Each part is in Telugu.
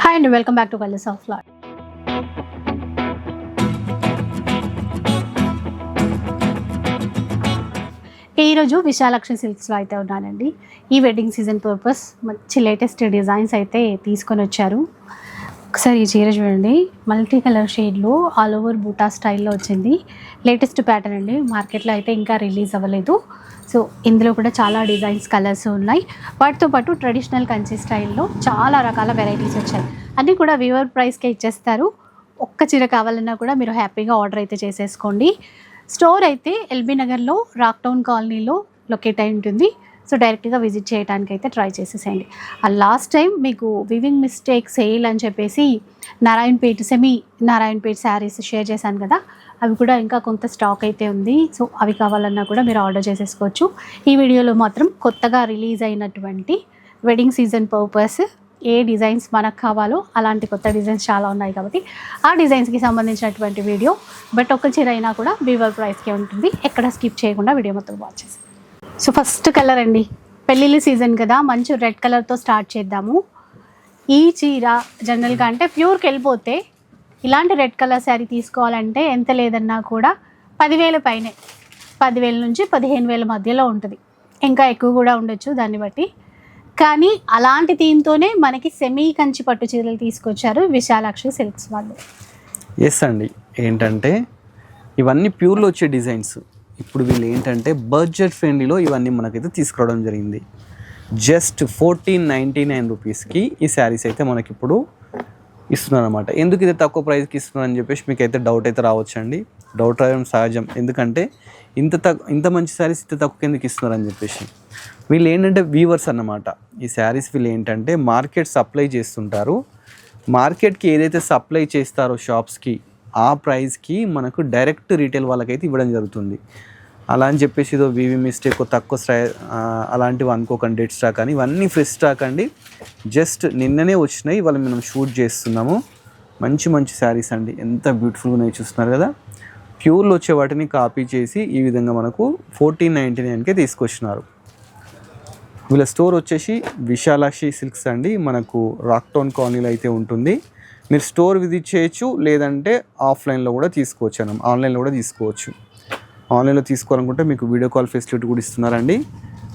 హాయ్ అండి, welcome back to colours of life. ఈరోజు విశాలాక్షి సిల్క్స్లో అయితే ఉన్నానండి. ఈ వెడ్డింగ్ సీజన్ పర్పస్ మంచి లేటెస్ట్ డిజైన్స్ అయితే తీసుకొని వచ్చారు. ఒకసారి ఈ చీర చూడండి, మల్టీ కలర్ షేడ్లో ఆల్ ఓవర్ బూటా స్టైల్లో వచ్చింది. లేటెస్ట్ ప్యాటర్న్ అండి, మార్కెట్లో అయితే ఇంకా రిలీజ్ అవ్వలేదు. సో ఇందులో కూడా చాలా డిజైన్స్, కలర్స్ ఉన్నాయి. వాటితో పాటు ట్రెడిషనల్ కంచి స్టైల్లో చాలా రకాల వెరైటీస్ వచ్చాయి. అన్నీ కూడా వీవర్ ప్రైస్కే ఇచ్చేస్తారు. ఒక్క చీర కావాలన్నా కూడా మీరు హ్యాపీగా ఆర్డర్ అయితే చేసేసుకోండి. స్టోర్ అయితే ఎల్బీ నగర్లో రాక్టౌన్ కాలనీలో లొకేట్ అయి ఉంటుంది. సో డైరెక్ట్గా విజిట్ చేయడానికి అయితే ట్రై చేసేసేయండి. లాస్ట్ టైం మీకు వివింగ్ మిస్టేక్ సేల్ అని చెప్పేసి నారాయణపేట్ శారీస్ షేర్ చేశాను కదా, అవి కూడా ఇంకా కొంత స్టాక్ అయితే ఉంది. సో అవి కావాలన్నా కూడా మీరు ఆర్డర్ చేసేసుకోవచ్చు. ఈ వీడియోలో మాత్రం కొత్తగా రిలీజ్ అయినటువంటి వెడ్డింగ్ సీజన్ పర్పస్ ఏ డిజైన్స్ మనకు కావాలో అలాంటి కొత్త డిజైన్స్ చాలా ఉన్నాయి కాబట్టి ఆ డిజైన్స్కి సంబంధించినటువంటి వీడియో. బట్ ఒక చీర అయినా కూడా వీవర్ ప్రైస్కే ఉంటుంది. ఎక్కడ స్కిప్ చేయకుండా వీడియో మొత్తం వాచ్ చేసి. సో ఫస్ట్ కలర్ అండి, పెళ్ళిళ్ళ సీజన్ కదా, మంచి రెడ్ కలర్తో స్టార్ట్ చేద్దాము. ఈ చీర జనరల్గా అంటే ప్యూర్కి వెళ్ళిపోతే ఇలాంటి రెడ్ కలర్ శారీ తీసుకోవాలంటే ఎంత లేదన్నా కూడా 10,000 పైనే, 10,000 నుంచి 15,000 మధ్యలో ఉంటుంది. ఇంకా ఎక్కువ కూడా ఉండొచ్చు దాన్ని బట్టి. కానీ అలాంటి థీమ్తోనే మనకి సెమీ కంచి పట్టు చీరలు తీసుకొచ్చారు విశాలాక్షి సిల్క్స్ వాళ్ళు. ఎస్ అండి, ఏంటంటే ఇవన్నీ ప్యూర్లో వచ్చే డిజైన్స్. ఇప్పుడు వీళ్ళు ఏంటంటే బడ్జెట్ ఫ్రెండ్లీలో ఇవన్నీ మనకైతే తీసుకురావడం జరిగింది. జస్ట్ 1499 రూపీస్కి ఈ శారీస్ అయితే మనకి ఇప్పుడు ఇస్తున్నారు అనమాట. ఎందుకు ఇది తక్కువ ప్రైస్కి ఇస్తున్నారు అని చెప్పేసి మీకు అయితే డౌట్ అయితే రావచ్చండి. డౌట్ రావడం సహజం, ఎందుకంటే ఇంత మంచి శారీస్ ఇంత తక్కువ ఎందుకు ఇస్తున్నారు అని చెప్పేసి. వీళ్ళు ఏంటంటే వీవర్స్ అన్నమాట. ఈ శారీస్ వీళ్ళు ఏంటంటే మార్కెట్ సప్లై చేస్తుంటారు. మార్కెట్కి ఏదైతే సప్లై చేస్తారో షాప్స్కి ఆ ప్రైస్కి మనకు డైరెక్ట్ రీటైల్ వాళ్ళకైతే ఇవ్వడం జరుగుతుంది. అలా అని చెప్పేసి ఏదో వీవీ మిస్టేక్ తక్కువ అలాంటివి అనుకోకండి. డెడ్ స్టాక్ అని ఇవన్నీ ఫ్రెష్ స్టాక్ అండి. జస్ట్ నిన్ననే వచ్చినాయి, ఇవాళ మనం షూట్ చేస్తున్నాము. మంచి మంచి శారీస్ అండి, ఎంత బ్యూటిఫుల్గా ఉన్నాయి చూస్తున్నారు కదా. ప్యూర్లో వచ్చే వాటిని కాపీ చేసి ఈ విధంగా మనకు 1499కే తీసుకొచ్చినారు. వీళ్ళ స్టోర్ వచ్చేసి విశాలాక్షి సిల్క్స్ అండి, మనకు రాక్టౌన్ కాలనీలో అయితే ఉంటుంది. మీరు స్టోర్ విజిట్ చేయొచ్చు, లేదంటే ఆఫ్లైన్లో కూడా తీసుకోవచ్చు అన్న, ఆన్లైన్లో కూడా తీసుకోవచ్చు. ఆన్లైన్లో తీసుకోవాలనుకుంటే మీకు వీడియో కాల్ ఫెసిలిటీ కూడా ఇస్తున్నారండి.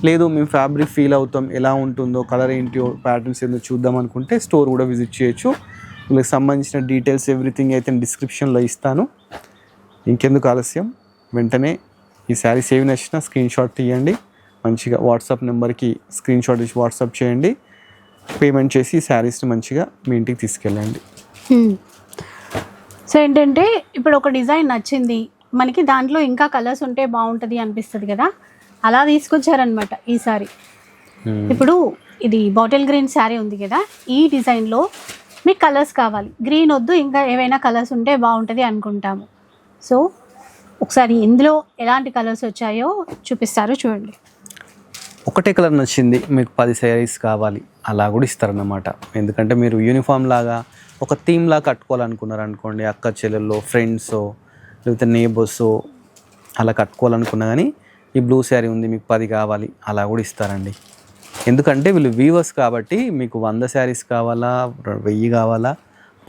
లేదు మేము ఫ్యాబ్రిక్ ఫీల్ అవుతాం, ఎలా ఉంటుందో, కలర్ ఏంటో, ప్యాటర్న్స్ ఏంటో చూద్దాం అనుకుంటే స్టోర్ కూడా విజిట్ చేయొచ్చు. వీళ్ళకి సంబంధించిన డీటెయిల్స్ ఎవ్రీథింగ్ అయితే డిస్క్రిప్షన్లో ఇస్తాను. ఇంకెందుకు ఆలస్యం, వెంటనే ఈ శారీస్ ఏవి నచ్చినా స్క్రీన్ షాట్ తీయండి. మంచిగా వాట్సాప్ నెంబర్కి స్క్రీన్ షాట్ ఇచ్చి వాట్సాప్ చేయండి. పేమెంట్ చేసి ఈ శారీస్ని మంచిగా మీ ఇంటికి తీసుకెళ్ళండి. సో ఏంటంటే ఇప్పుడు ఒక డిజైన్ నచ్చింది మనకి, దాంట్లో ఇంకా కలర్స్ ఉంటే బాగుంటుంది అనిపిస్తుంది కదా, అలా తీసుకొచ్చారనమాట ఈసారి. ఇప్పుడు ఇది బాటిల్ గ్రీన్ శారీ ఉంది కదా, ఈ డిజైన్లో మీకు కలర్స్ కావాలి, గ్రీన్ వద్దు ఇంకా ఏవైనా కలర్స్ ఉంటే బాగుంటుంది అనుకుంటాము. సో ఒకసారి ఇందులో ఎలాంటి కలర్స్ వచ్చాయో చూపిస్తారు చూడండి. ఒకటే కలర్ నచ్చింది, మీకు 10 శారీస్ కావాలి అలా కూడా ఇస్తారన్నమాట. ఎందుకంటే మీరు యూనిఫామ్ లాగా ఒక థీమ్ లాగా కట్టుకోవాలనుకున్నారు అనుకోండి, అక్క చెల్లెల్లో, ఫ్రెండ్స్ లేకపోతే నేబర్స్ అలా కట్టుకోవాలనుకున్నా కానీ ఈ బ్లూ శారీ ఉంది మీకు 10 కావాలి అలా కూడా ఇస్తారండి. ఎందుకంటే వీళ్ళు వీవర్స్ కాబట్టి మీకు 100 శారీస్ కావాలా, 1000 కావాలా,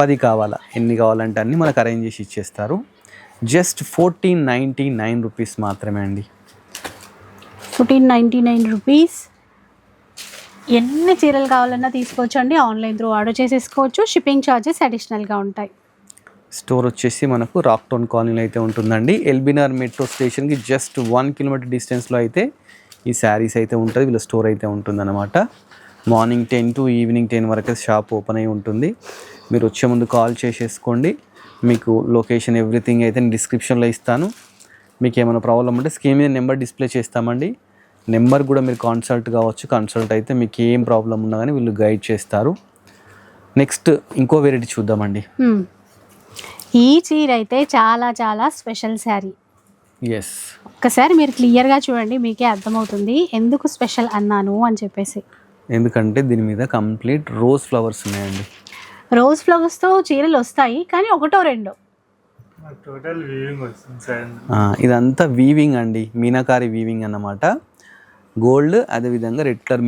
10 కావాలా, ఎన్ని కావాలంటే అన్నీ మనకు అరేంజ్ చేసి ఇచ్చేస్తారు. జస్ట్ 1499 రూపీస్ మాత్రమే అండి. 1499 రూపీస్. ఎన్ని చీరలు కావాలన్నా తీసుకోవచ్చు అండి. ఆన్లైన్ త్రూ ఆర్డర్ చేసేసుకోవచ్చు. షిప్పింగ్ ఛార్జెస్ అడిషనల్గా ఉంటాయి. స్టోర్ వచ్చేసి మనకు రాక్టౌన్ కాలనీలో అయితే ఉంటుందండి. ఎల్బీనగర్ మెట్రో స్టేషన్కి జస్ట్ 1 కిలోమీటర్ డిస్టెన్స్లో అయితే ఈ శారీస్ అయితే ఉంటుంది. వీళ్ళ స్టోర్ అయితే ఉంటుందన్నమాట. మార్నింగ్ 10 to ఈవినింగ్ 10 వరకు షాప్ ఓపెన్ అయి ఉంటుంది. మీరు వచ్చే ముందు కాల్ చేసేసుకోండి. మీకు లొకేషన్ ఎవ్రీథింగ్ అయితే నేను డిస్క్రిప్షన్లో ఇస్తాను. మీకు ఏమైనా ప్రాబ్లం ఉంటే స్క్రీన్ మీద నెంబర్ డిస్ప్లే చేస్తామండి. నెంబర్ కూడా మీరు కన్సల్ట్ కావచ్చు. కన్సల్ట్ అయితే మీకు ఏం ప్రాబ్లం ఉన్నా కానీ వీళ్ళు గైడ్ చేస్తారు. నెక్స్ట్ ఇంకో వెరైటీ చూద్దామండి. ఈ చీర అయితే చాలా చాలా స్పెషల్ శారీ. ఎస్, ఒక్కసారి మీరు క్లియర్గా చూడండి, మీకే అర్థమవుతుంది ఎందుకు స్పెషల్ అన్నాను అని చెప్పేసి. ఎందుకంటే దీని మీద కంప్లీట్ రోజ్ ఫ్లవర్స్ ఉన్నాయండి. రోజ్ ఫ్లవర్స్తో చీరలు వస్తాయి కానీ ఒకటో రెండో, టోటల్ వీవింగ్ వస్తుంది సార్. ఇదంతా వీవింగ్ అండి, మీనాకారి వీవింగ్ అన్నమాట. గోల్డ్, అదేవిధంగా రెడ్ కలర్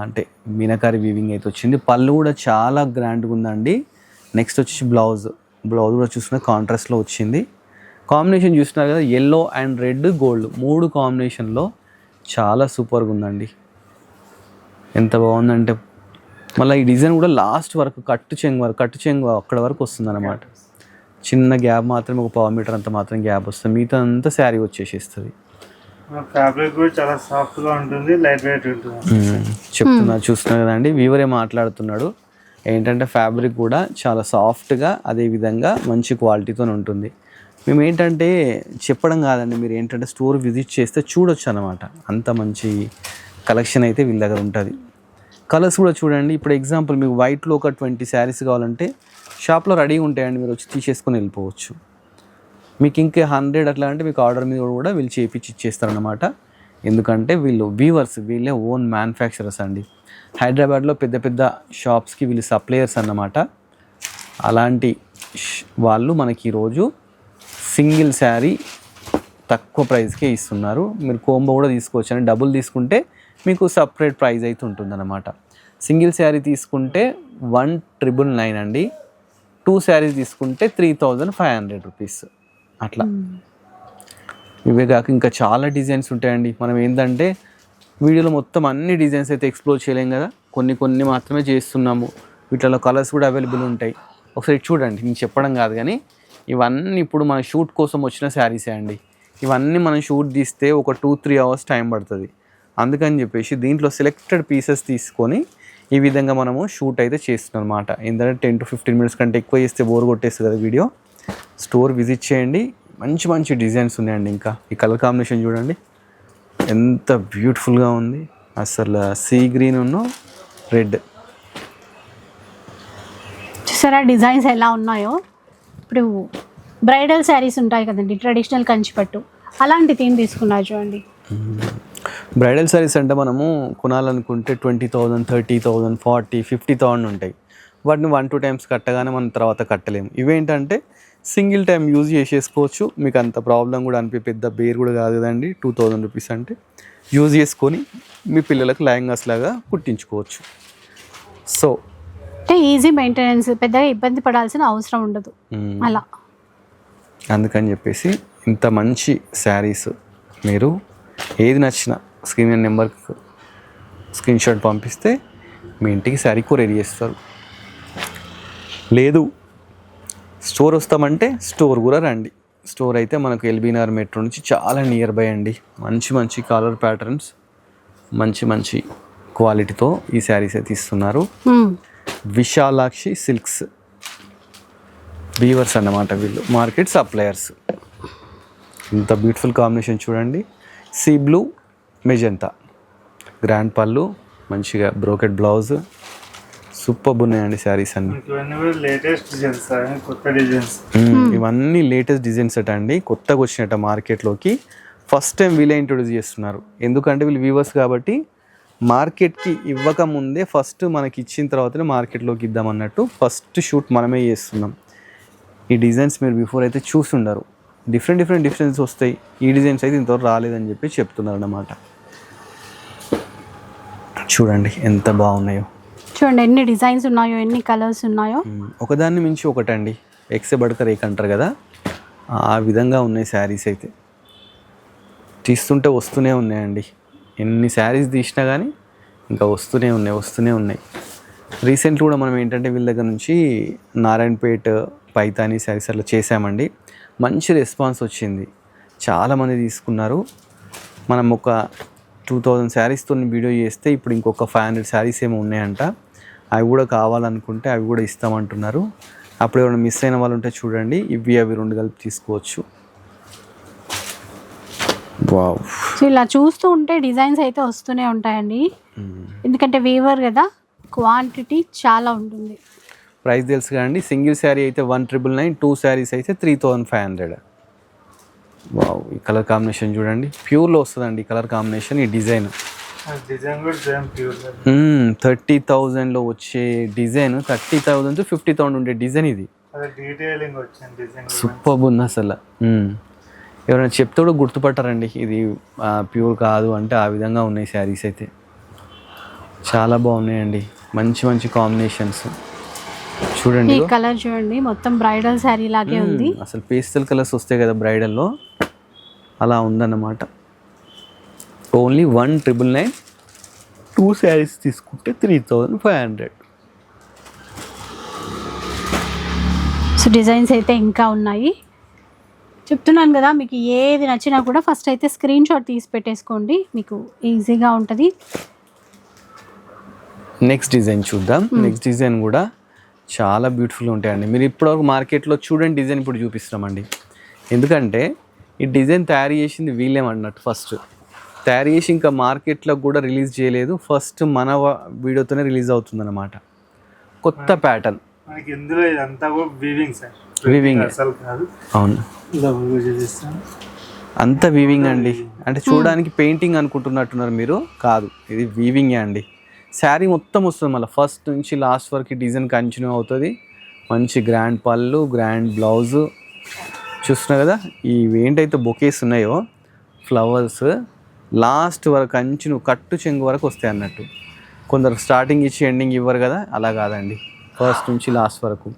అంటే మీనాకారి వీవింగ్ అయితే వచ్చింది. పళ్ళు కూడా చాలా గ్రాండ్గా ఉందండి. నెక్స్ట్ వచ్చేసి బ్లౌజ్ కూడా చూసిన కాంట్రాస్ట్లో వచ్చింది. కాంబినేషన్ చూస్తున్నారు కదా, ఎల్లో అండ్ రెడ్ గోల్డ్ 3 కాంబినేషన్లో చాలా సూపర్గా ఉందండి. ఎంత బాగుందంటే మళ్ళీ ఈ డిజైన్ కూడా లాస్ట్ వరకు కట్టు చెంగు అక్కడ వరకు వస్తుంది అన్నమాట. చిన్న గ్యాప్ మాత్రమే, ఒక 1/4 మీటర్ అంత మాత్రం గ్యాప్ వస్తుంది. మిగతా అంతా శారీ వచ్చేసేస్తుంది. ఫ్యాబ్రిక్ కూడా చాలా సాఫ్ట్ గా ఉంటుంది, లైట్ వెయిట్ ఉంటుంది. చూస్తున్నారు కదండి, వీవరే మాట్లాడుతున్నాడు. ఏంటంటే ఫ్యాబ్రిక్ కూడా చాలా సాఫ్ట్గా, అదేవిధంగా మంచి క్వాలిటీతో ఉంటుంది. మేము ఏంటంటే చెప్పడం కాదండి, మీరు ఏంటంటే స్టోర్ విజిట్ చేస్తే చూడొచ్చు అనమాట. అంత మంచి కలెక్షన్ అయితే వీళ్ళ దగ్గర ఉంటుంది. కలర్స్ కూడా చూడండి. ఇప్పుడు ఎగ్జాంపుల్ మీకు వైట్లో ఒక 20 శారీస్ కావాలంటే షాప్లో రెడీగా ఉంటాయండి, మీరు వచ్చి తీసేసుకొని వెళ్ళిపోవచ్చు. మీకు ఇంకా 100 అట్లా అంటే మీకు ఆర్డర్ మీద కూడా వీళ్ళు చేపించి ఇచ్చేస్తారనమాట. ఎందుకంటే వీళ్ళే ఓన్ మ్యానుఫ్యాక్చరర్స్ అండి. హైదరాబాద్లో పెద్ద పెద్ద షాప్స్కి వీళ్ళు సప్లయర్స్ అన్నమాట. అలాంటి వాళ్ళు మనకి ఈరోజు సింగిల్ శారీ తక్కువ ప్రైస్కే ఇస్తున్నారు. మీరు కోంబో కూడా తీసుకోవచ్చు అండి. డబుల్ తీసుకుంటే మీకు సపరేట్ ప్రైస్ అయితే ఉంటుందన్నమాట. సింగిల్ శారీ తీసుకుంటే 1999 అండి. 2 శారీస్ తీసుకుంటే 3500 రూపీస్ అట్లా. ఇవే కాక ఇంకా చాలా డిజైన్స్ ఉంటాయండి. మనం ఏంటంటే వీడియోలో మొత్తం అన్ని డిజైన్స్ అయితే ఎక్స్ప్లోర్ చేయలేం కదా, కొన్ని మాత్రమే చేస్తున్నాము. వీటిలో కలర్స్ కూడా అవైలబుల్ ఉంటాయి. ఒకసారి చూడండి, నేను చెప్పడం కాదు కానీ ఇవన్నీ ఇప్పుడు మన షూట్ కోసం వచ్చిన శారీసే అండి. ఇవన్నీ మనం షూట్ తీస్తే ఒక 2-3 అవర్స్ టైం పడుతుంది. అందుకని చెప్పేసి దీంట్లో సెలెక్టెడ్ పీసెస్ తీసుకొని ఈ విధంగా మనము షూట్ అయితే చేస్తున్నాం అనమాట. ఏంటంటే 10 to 15 మినిట్స్ కంటే ఎక్కువ చేస్తే బోర్ కొట్టేస్తుంది కదా వీడియో. స్టోర్ విజిట్ చేయండి, మంచి డిజైన్స్ ఉన్నాయండి. ఇంకా ఈ కలర్ కాంబినేషన్ చూడండి ఎంత బ్యూటిఫుల్గా ఉంది. అసలు సీ గ్రీన్ ఉన్న రెడ్, చూసారా డిజైన్స్ ఎలా ఉన్నాయో. ఇప్పుడు బ్రైడల్ శారీస్ ఉంటాయి కదండి, ట్రెడిషనల్ కంచిపట్టు, అలాంటి థీమ్ తీసుకున్నారు చూడండి. బ్రైడల్ శారీస్ అంటే మనము కొనాలనుకుంటే 20,000, 30,000, 40,000, 50,000 ఉంటాయి. వాటిని 1-2 టైమ్స్ కట్టగానే మనం తర్వాత కట్టలేము. ఇవేంటంటే సింగిల్ టైం యూజ్ చేసేసుకోవచ్చు. మీకు అంత ప్రాబ్లం కూడా పెద్ద బేర్ కూడా కాదు కదండి. 2000 రూపీస్ అంటే యూజ్ చేసుకొని మీ పిల్లలకు లెహంగాస్ లాగా కుట్టించుకోవచ్చు. సో అంటే ఈజీ మెయింటెనెన్స్, పెద్దగా ఇబ్బంది పడాల్సిన అవసరం ఉండదు అలా. అందుకని చెప్పేసి ఇంత మంచి శారీస్ మీరు ఏది నచ్చినా స్క్రీన్ నెంబర్కి స్క్రీన్ షాట్ పంపిస్తే మీ ఇంటికి శారీ కొరియర్ చేస్తారు. లేదు స్టోర్ వస్తామంటే స్టోర్ కూడా రండి. స్టోర్ అయితే మనకు ఎల్బీనగర్ మెట్రో నుంచి చాలా నియర్ బై అండి. మంచి కలర్ ప్యాటర్న్స్, మంచి క్వాలిటీతో ఈ శారీస్ అయితే ఇస్తున్నారు. విశాలాక్షి సిల్క్స్ వీవర్స్ అన్నమాట వీళ్ళు, మార్కెట్ సప్లయర్స్. ఇంత బ్యూటిఫుల్ కాంబినేషన్ చూడండి. సీ బ్లూ మెజెంతా, గ్రాండ్ పళ్ళు, మంచిగా బ్రోకెట్ బ్లౌజ్, సూపర్ ఉన్నాయండి శారీస్ అన్ని. ఇవన్నీ లేటెస్ట్ డిజైన్స్ అట అండి, కొత్తగా వచ్చినట్ట మార్కెట్లోకి. ఫస్ట్ టైం వీళ్ళే ఇంట్రొడ్యూస్ చేస్తున్నారు. ఎందుకంటే వీళ్ళు వీవర్స్ కాబట్టి మార్కెట్కి ఇవ్వకముందే ఫస్ట్ మనకి ఇచ్చిన తర్వాతనే మార్కెట్లోకి ఇద్దామన్నట్టు ఫస్ట్ షూట్ మనమే చేస్తున్నాం. ఈ డిజైన్స్ మీరు బిఫోర్ అయితే చూస్తుండరు. డిఫరెంట్ డిజైన్స్ వస్తాయి. ఈ డిజైన్స్ అయితే ఇంతవరకు రాలేదని చెప్పి చెప్తున్నారు అన్నమాట. చూడండి ఎంత బాగున్నాయో. చూడండి ఎన్ని డిజైన్స్ ఉన్నాయో, ఎన్ని కలర్స్ ఉన్నాయో. ఒకదాన్ని మించి ఒకటండి, ఎక్సే బడకర్ ఏక్ అంటారు కదా, ఆ విధంగా ఉన్నాయి శారీస్ అయితే. తీస్తుంటే వస్తూనే ఉన్నాయండి. ఎన్ని శారీస్ తీసినా కానీ ఇంకా వస్తూనే ఉన్నాయి. రీసెంట్లీ కూడా మనం ఏంటంటే వీళ్ళ దగ్గర నుంచి నారాయణపేట పైతానీ శారీస్ అట్లా చేసామండి. మంచి రెస్పాన్స్ వచ్చింది, చాలామంది తీసుకున్నారు. మనం ఒక 2000 శారీస్తో వీడియో చేస్తే ఇప్పుడు ఇంకొక 500 శారీస్ ఏమో ఉన్నాయంట. అవి కూడా కావాలనుకుంటే అవి కూడా ఇస్తామంటున్నారు. అప్పుడు ఏమైనా మిస్ అయిన వాళ్ళు ఉంటే చూడండి, అవి 2 కలిపి తీసుకోవచ్చు. వావ్, సో ఇలా చూస్తూ ఉంటే డిజైన్స్ అయితే వస్తూనే ఉంటాయండి. ఎందుకంటే వీవర్ కదా, క్వాంటిటీ చాలా ఉంటుంది. ప్రైస్ తెలుసు కదండి. సింగిల్ శారీ అయితే 1999, 2 శారీస్ అయితే 3500. వావ్, ఈ కలర్ కాంబినేషన్ చూడండి, ప్యూర్లో వస్తుందండి ఈ కలర్ కాంబినేషన్. ఈ డిజైన్ 30,000లో వచ్చే డిజైన్ 30,000 to 50,000 ఉండే డిజైన్ ఇది. సూపర్ ఉంది అసలు. ఎవరైనా చెప్తే కూడా గుర్తుపట్టారండి ఇది ప్యూర్ కాదు అంటే, ఆ విధంగా ఉన్నాయి శారీస్ అయితే. చాలా బాగున్నాయండి, మంచి మంచి కాంబినేషన్స్. చూడండి ఈ కలర్ చూడండి, మొత్తం బ్రైడల్ శారీ లాగే ఉంది. అసలు పేస్టల్ కలర్స్ వస్తాయి కదా బ్రైడల్లో, అలా ఉందన్నమాట. ఓన్లీ 1,999. 2 శారీస్ తీసుకుంటే 3,500. సో డిజైన్స్ అయితే ఇంకా ఉన్నాయి. చెప్తున్నాను కదా, మీకు ఏది నచ్చినా కూడా ఫస్ట్ అయితే స్క్రీన్ షాట్ తీసి పెట్టేసుకోండి, మీకు ఈజీగా ఉంటుంది. నెక్స్ట్ డిజైన్ చూద్దాం. నెక్స్ట్ డిజైన్ కూడా చాలా బ్యూటిఫుల్ ఉంటాయండి. మీరు ఇప్పటివరకు మార్కెట్లో చూడండి డిజైన్ ఇప్పుడు చూపిస్తున్నామండి. ఎందుకంటే ఈ డిజైన్ తయారు చేసింది వీళ్ళేమన్నట్టు, ఫస్ట్ తయారు చేసి ఇంకా మార్కెట్లో కూడా రిలీజ్ చేయలేదు, ఫస్ట్ మన వీడియోతోనే రిలీజ్ అవుతుందన్నమాట. కొత్త ప్యాటర్న్. మనకి ఇందులో ఇదంతా కూడా వీవింగ్ సార్, వీవింగ్ అసలు కాదు. అవును, అంత వీవింగ్ అండి. అంటే చూడడానికి పెయింటింగ్ అనుకుంటున్నట్టున్నారు మీరు, కాదు, ఇది వీవింగే అండి. శారీ మొత్తం వస్తుంది, మళ్ళీ ఫస్ట్ నుంచి లాస్ట్ వరకు డిజైన్ కంటిన్యూ అవుతుంది. మంచి గ్రాండ్ పళ్ళు, గ్రాండ్ బ్లౌజు చూస్తున్నారు కదా. ఇవి ఏంటైతే బొకేస్ ఉన్నాయో ఫ్లవర్స్ లాస్ట్ వరకు కంటిన్యూ కట్టు చెంగు వరకు వస్తాయి అన్నట్టు. కొందరు స్టార్టింగ్ ఇచ్చి ఎండింగ్ ఇవ్వరు కదా, అలా కాదండి, ఫస్ట్ నుంచి లాస్ట్ వరకు.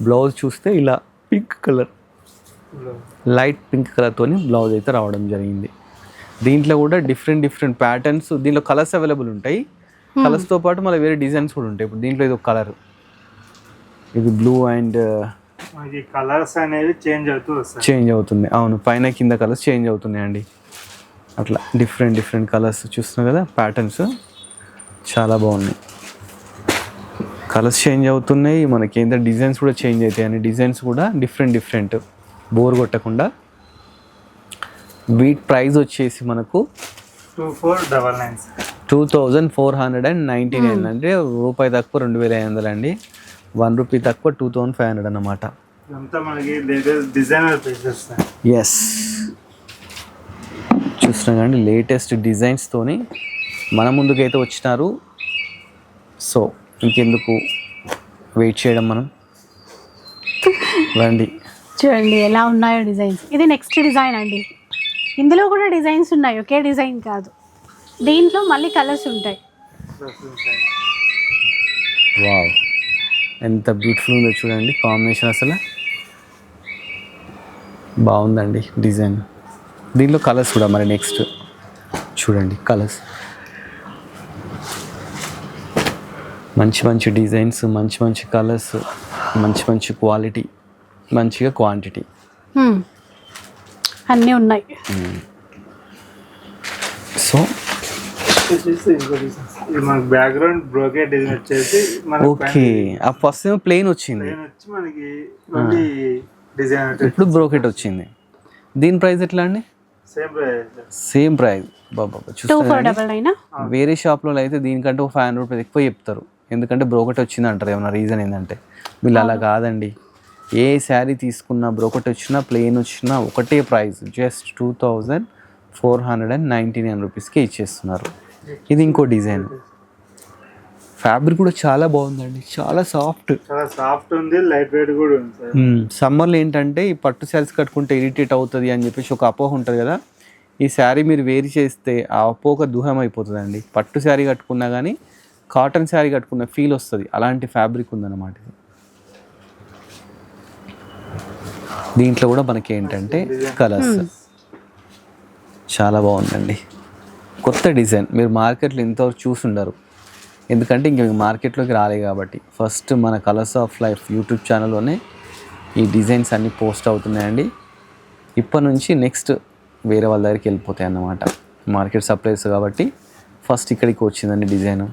బ్లౌజ్ చూస్తే ఇలా పింక్ కలర్, లైట్ పింక్ కలర్తోని బ్లౌజ్ అయితే రావడం జరిగింది. దీంట్లో కూడా డిఫరెంట్ డిఫరెంట్ ప్యాటర్న్స్, దీంట్లో కలర్స్ అవైలబుల్ ఉంటాయి. కలర్స్తో పాటు మళ్ళీ వేరే డిజైన్స్ కూడా ఉంటాయి. ఇప్పుడు దీంట్లో ఇది ఒక కలర్, ఇది బ్లూ అండ్ కలర్స్ అనేవి చేంజ్ అవుతుంది. అవును, పైన కింద కలర్స్ చేంజ్ అవుతున్నాయండి. అట్లా డిఫరెంట్ డిఫరెంట్ కలర్స్ చూస్తున్నాం కదా, ప్యాటర్న్స్ చాలా బాగున్నాయి. కలర్స్ చేంజ్ అవుతున్నాయి, మనకి ఏంటంటే డిజైన్స్ కూడా చేంజ్ అవుతాయి. డిజైన్స్ కూడా డిఫరెంట్ డిఫరెంట్, బోర్ కొట్టకుండా. వీటి ప్రైస్ వచ్చేసి మనకు 2,499 అంటే రూపాయి తక్కువ 2,500 అండి. 1 రూపీ తక్కువ 2,500 అన్నమాట. ఎస్, చూస్తున్నాం కానీ లేటెస్ట్ డిజైన్స్తోని మన ముందుకైతే వచ్చినారు. సో ఇంకెందుకు వెయిట్ చేయడం, మనం రండి చూడండి ఎలా ఉన్నాయో డిజైన్స్. ఇది నెక్స్ట్ డిజైన్ అండి. ఇందులో కూడా డిజైన్స్ ఉన్నాయి, ఒకే డిజైన్ కాదు, దీంట్లో మళ్ళీ కలర్స్ ఉంటాయి. వావ్, ఎంత బ్యూటిఫుల్ ఉందో చూడండి కాంబినేషన్, అసలు బాగుందండి డిజైన్. దీంట్లో కలర్స్ కూడా మరి నెక్స్ట్ చూడండి, కలర్స్ మంచి మంచి డిజైన్స్, మంచి మంచి కలర్స్, మంచి మంచి క్వాలిటీ, మంచిగా క్వాంటిటీ అన్నీ ఉన్నాయి. సో బ్యాక్గ్రౌండ్ బ్రోకెట్ డిజైన్ వచ్చేసి ఓకే, ఆ ఫస్ట్ ఏమో ప్లెయిన్ వచ్చింది, మనకి డిజైన్ ఇప్పుడు బ్రోకెట్ వచ్చింది. దీని ప్రైస్ ఎట్లా అండి? Same price. బాబా చూస్తారా, వేరే షాప్లో అయితే దీనికంటే 500 రూపీస్ ఎక్కువ చెప్తారు, ఎందుకంటే బ్రోకెట్ వచ్చింది అంటారు. ఏమన్నా రీజన్ ఏంటంటే వీళ్ళు అలా కాదండి, ఏ శారీ తీసుకున్నా బ్రోకెట్ వచ్చినా ప్లెయిన్ వచ్చినా ఒకటే ప్రైస్, జస్ట్ 2,499 రూపీస్కే ఇచ్చేస్తున్నారు. ఇది ఇంకో డిజైన్. ఫ్యాబ్రిక్ కూడా చాలా బాగుందండి, చాలా సాఫ్ట్ ఉంది, లైట్ వెయిట్ కూడా ఉంది. సమ్మర్లో ఏంటంటే ఈ పట్టు శారీస్ కట్టుకుంటే ఇరిటేట్ అవుతుంది అని చెప్పేసి ఒక అపోహ ఉంటుంది కదా, ఈ శారీ మీరు వేరు చేస్తే ఆ అపోహ దూరం అయిపోతుందండి. పట్టు శారీ కట్టుకున్నా కానీ కాటన్ శారీ కట్టుకున్న ఫీల్ వస్తుంది, అలాంటి ఫ్యాబ్రిక్ ఉందన్నమాట. దీంట్లో కూడా మనకి ఏంటంటే కలర్స్ చాలా బాగుందండి. కొత్త డిజైన్, మీరు మార్కెట్లో ఇంతవరకు చూసుండరు, ఎందుకంటే ఇంక మార్కెట్లోకి రాలే కాబట్టి. ఫస్ట్ మన కలర్స్ ఆఫ్ లైఫ్ యూట్యూబ్ ఛానల్లోనే ఈ డిజైన్స్ అన్నీ పోస్ట్ అవుతున్నాయండి. ఇప్పటి నుంచి నెక్స్ట్ వేరే వాళ్ళ దగ్గరికి వెళ్ళిపోతాయి అన్నమాట, మార్కెట్ సప్లైస్ కాబట్టి. ఫస్ట్ ఇక్కడికి వచ్చిందండి డిజైన్,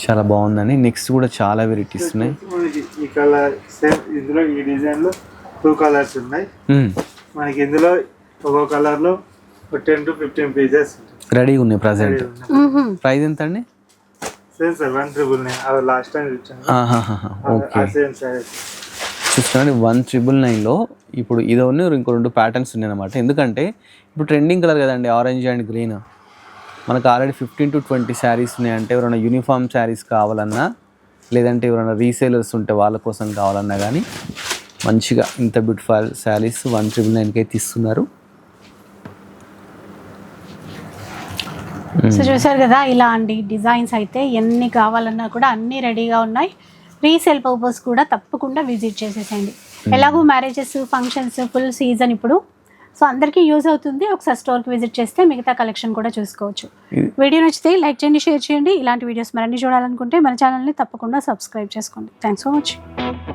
చాలా బాగుందండి. నెక్స్ట్ కూడా చాలా వెరైటీస్ ఉన్నాయి. ఈ కలర్ సేమ్, ఇందులో ఈ డిజైన్లో 2 కలర్స్ ఉన్నాయి. మనకి ఇందులో ఒక్కో కలర్లో 10 to 15 పీసెస్ రెడీగా ఉన్నాయి ప్రజెంట్. ప్రైస్ ఎంత అండి? Same sir, 1,999. అది లాస్ట్ టైం చూసాను. ఓకే, చూసుకోండి 1,999లో ఇప్పుడు ఇది ఉన్నాయి, ఇంకో 2 ప్యాటర్న్స్ ఉన్నాయి అన్నమాట. ఎందుకంటే ఇప్పుడు ట్రెండింగ్ కలర్ కదండి, ఆరెంజ్ అండ్ గ్రీన్. మనకు ఆల్రెడీ 15 to 20 శారీస్ ఉన్నాయంటే, ఎవరైనా యూనిఫామ్ శారీస్ కావాలన్నా, లేదంటే ఎవరైనా రీసేలర్స్ ఉంటే వాళ్ళ కోసం కావాలన్నా కానీ మంచిగా ఇంత బ్యూటిఫుల్ శారీస్ 199కి అయితే ఇస్తున్నారు. సో చూసారు కదా, ఇలాంటి డిజైన్స్ అయితే ఎన్ని కావాలన్నా కూడా అన్నీ రెడీగా ఉన్నాయి. రీసేల్ పర్పస్ కూడా తప్పకుండా విజిట్ చేసేసేయండి. ఎలాగో మ్యారేజెస్, ఫంక్షన్స్, ఫుల్ సీజన్ ఇప్పుడు, సో అందరికీ యూజ్ అవుతుంది. ఒకసారి స్టోర్కి విజిట్ చేస్తే మిగతా కలెక్షన్ కూడా చూసుకోవచ్చు. వీడియో నచ్చితే లైక్ చేయండి, షేర్ చేయండి. ఇలాంటి వీడియోస్ మరిన్ని చూడాలనుకుంటే మన ఛానల్ని తప్పకుండా సబ్స్క్రైబ్ చేసుకోండి. Thanks for watching.